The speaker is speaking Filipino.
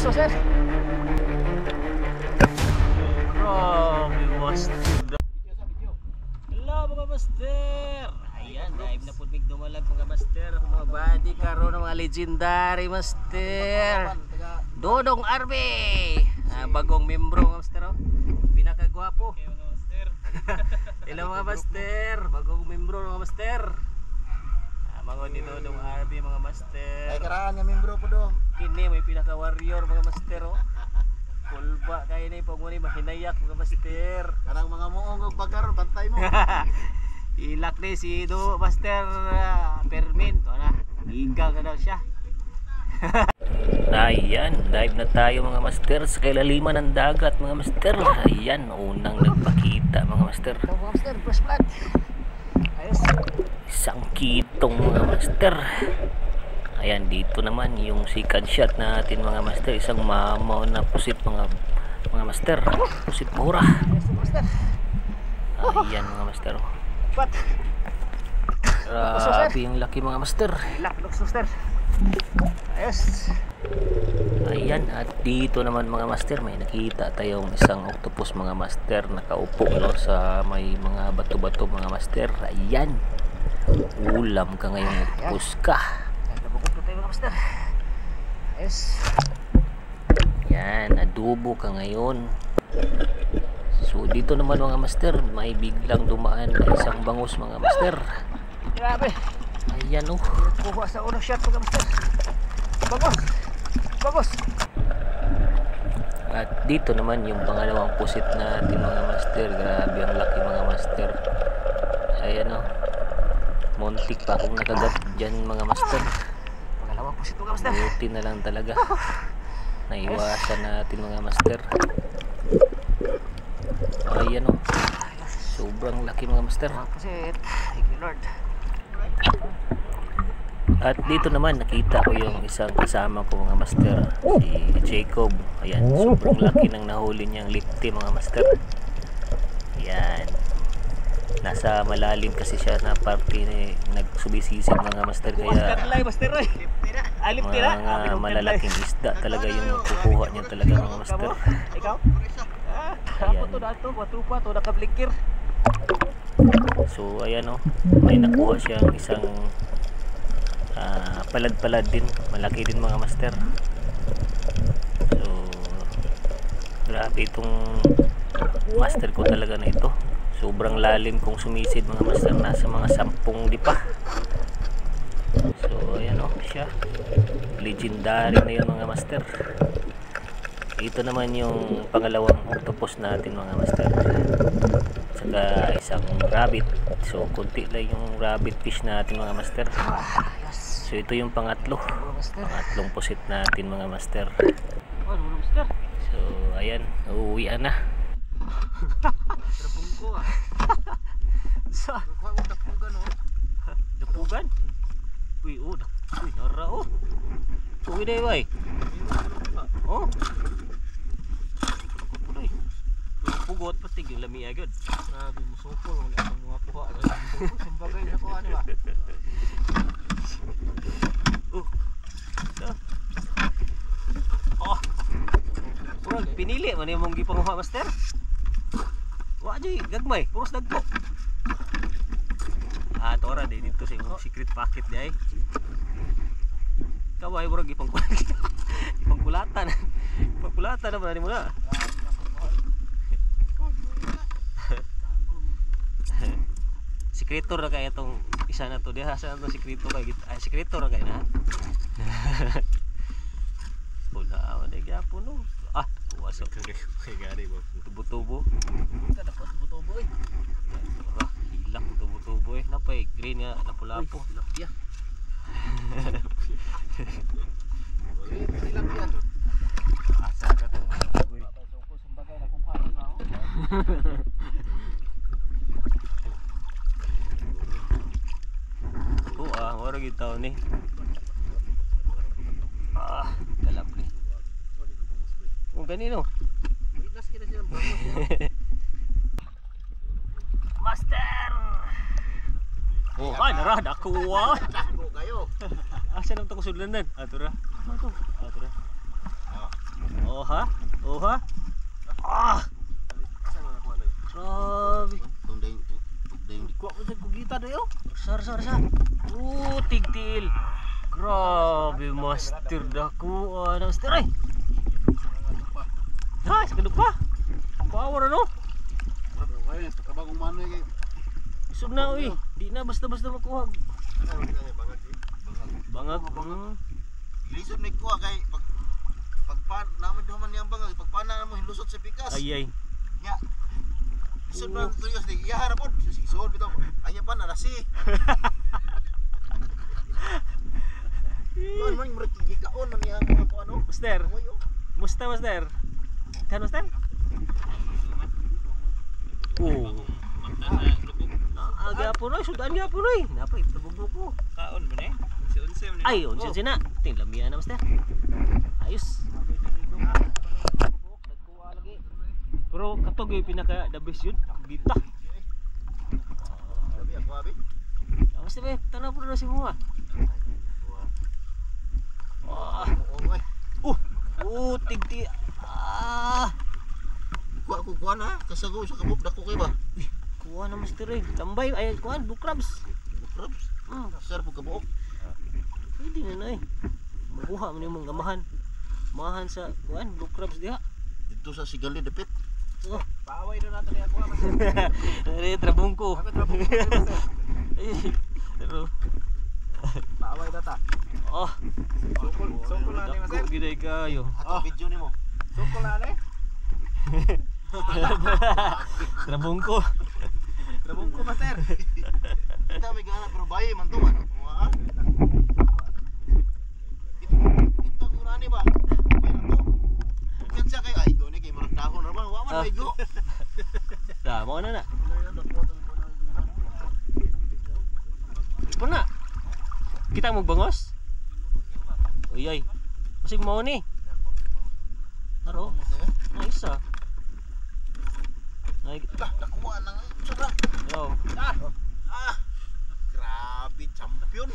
Gusto, sir? Grabe, master. Hello mga master. Ayan, dive na po big dumalag mga master. Mga body karon ng mga legendary master. Dodong Arby. Bagong membro mga master. Oh. Pinakagwapo. Hello mga master. Bagong membro mga master. Mga ni Dodong Arby mga master. Ay karaan nga membro po do. Kini may pinaka warrior mga master. Oh. Kulba kayo na ipag mo ni mahinayak mga master. Karang mga muong og bagar bantay mo. Ilak ni si Do Master Permin. O na, igal na daw siya. Ayan, dive na tayo mga master sa kailaliman ng dagat mga master. Ayan, unang nagpakita mga master. Ito mga master, fresh blood. Ayos. Isang kitong mga master. Ayan, dito naman yung second shot natin mga master. Isang mamaw na pusit mga master. Pusit mura. Ayos master. Ayan mga master. What? Grabe yung laki mga master. Ilak, master. Ayos. Ayan, at dito naman mga master, may nakita tayong isang octopus mga master. Nakaupo no, sa may mga bato-bato mga master. Ayan, ulam ka ngayong octopus ka. Nabukot ko tayo mga master. Ayos. Yan, adobo ka ngayon. So dito naman mga master, may biglang dumaan na isang bangus mga master. Grabe. Ayan oh. Kuha sa unang shot mga master. Bagos. Bagos. At dito naman yung pangalawang pusit natin mga master. Grabe ang laki mga master. Ayan oh. Muntik pa akong nakagat dyan mga master. Pangalawang pusit mga master. Buti na lang talaga. Naiwasan natin mga master. Ayan oh. Sobrang laki mga master. Pusit. Thank you Lord. At dito naman nakita ko yung isang kasama ko mga master, si Jacob. Ayan, sobrang laki ng nahuli niyang lipti mga master. Ayan, nasa malalim kasi siya na parte na nagsubisisid mga master. Kaya mga malalaking isda talaga yung kukuha niya talaga mga master. Ayan. So ayan o, may nakuha siyang isang palad-palad din, malaki din mga master. So grabe itong master ko talaga na ito. Sobrang lalim kung sumisid mga master, nasa mga 10 dipa. So ayan o siya, legendary na yun mga master. Ito naman yung pangalawang octopus natin mga master, saka isang rabbit. So kunti lang yung rabbit fish natin mga master. So ito yung pangatlong pusit natin mga master. So ayan, uuwian na. Dapugan? Uy, oh, uy, nara oh. Uwi na yun. Oh. Pugot pasti yung lami agad. Grabe mo sopol wala akong mga kuha. Sopol sambagay na kuha ni ba? Oh. Purag pinili man yung mong gipanguha master. Wa jay gagmay, puros dagko. Tora din ito sa imong secret packet di ay. Kaway purag ipangkulatan. Ipangkulatan na ba ni mo na? Sekretor na kaya itong isa na to. Diha saan itong sekretor kaya sekretor na kaya na. Wala ako na gyapo no. Puwasok kaya gani ba tubo-tubo. Dapat tubo-tubo eh. Hilak tubo-tubo eh. Napay green nga napulapo. Lapya. Lapya. Asa ka itong tubo eh. Sopol sambagay na kung paano ba? Wala gid taon ni. Galap ni. Oh ganino. Witness kita silang bangus. Master. Oh, nara dakuha. Dako kayo. Asa nang to kusudlanan? Atura. Atura. Oh ha? Oh ha? Ah! Grabe. Tugday. Kuha ko sa kugita na yun. Rasa. Tigtil. Grabe, master dako. Ano, master ay? Ha, sa kaduk pa. Power ano? Ay, kabagong manoy kay. Isog na uy. Di na basta-basta makuha. Bangag. Lisod ni kuha kay pagpan naman duman niyang bangag pagpana mo hilusot sa pikas. Ay. Nya. Lisod na tuyos ni iya ra pod. Sisod bitaw. Anya pa na rasi. Kuan man murag gikaon man niya mga kuan no. Master. Oyo. Musta master? Kan master? Oh. Aga po noy, sudan niya po noy. Napay tabugbo ko. Kaon mo na eh. Unsi mo na. Ay, unsa sina? Ting lamian na master. Ayos. Pero katog yung pinaka the best yun. Gita. Sabi ako abi. Basta ba, tanaw po na si mo ah. Tigti. Kuha na kasago sa kabuk dako kay ba. Kuha na master eh. Tambay, ay kuha, blue crabs. Crabs. Sir po kabuok. Pwede na eh. Makuha mo yung mga gamahan. Mahan sa kuha, blue crabs diha. Dito sa Sigali dapit. Oh. Paaway doon natin niya kuha. Dari trabong ko. Pero Paaway data. oh, Sukol na ni Master. giday kayo. Ato video nimo. Sukol na ni. Trabong ko. Labong ko Master. Kita may gana pero bayi man to ano. Kita ko rani ba? Pero to. Kan siya kay ay go ni kay marag dahon ra ba? Wa man ay go. Dah, mau na. Puna. Kita mau bangos? Oh iya. Masih mau nih. Taro. Nice ah. Naik. Dakuha nang sarap. Yo. Grabe champion.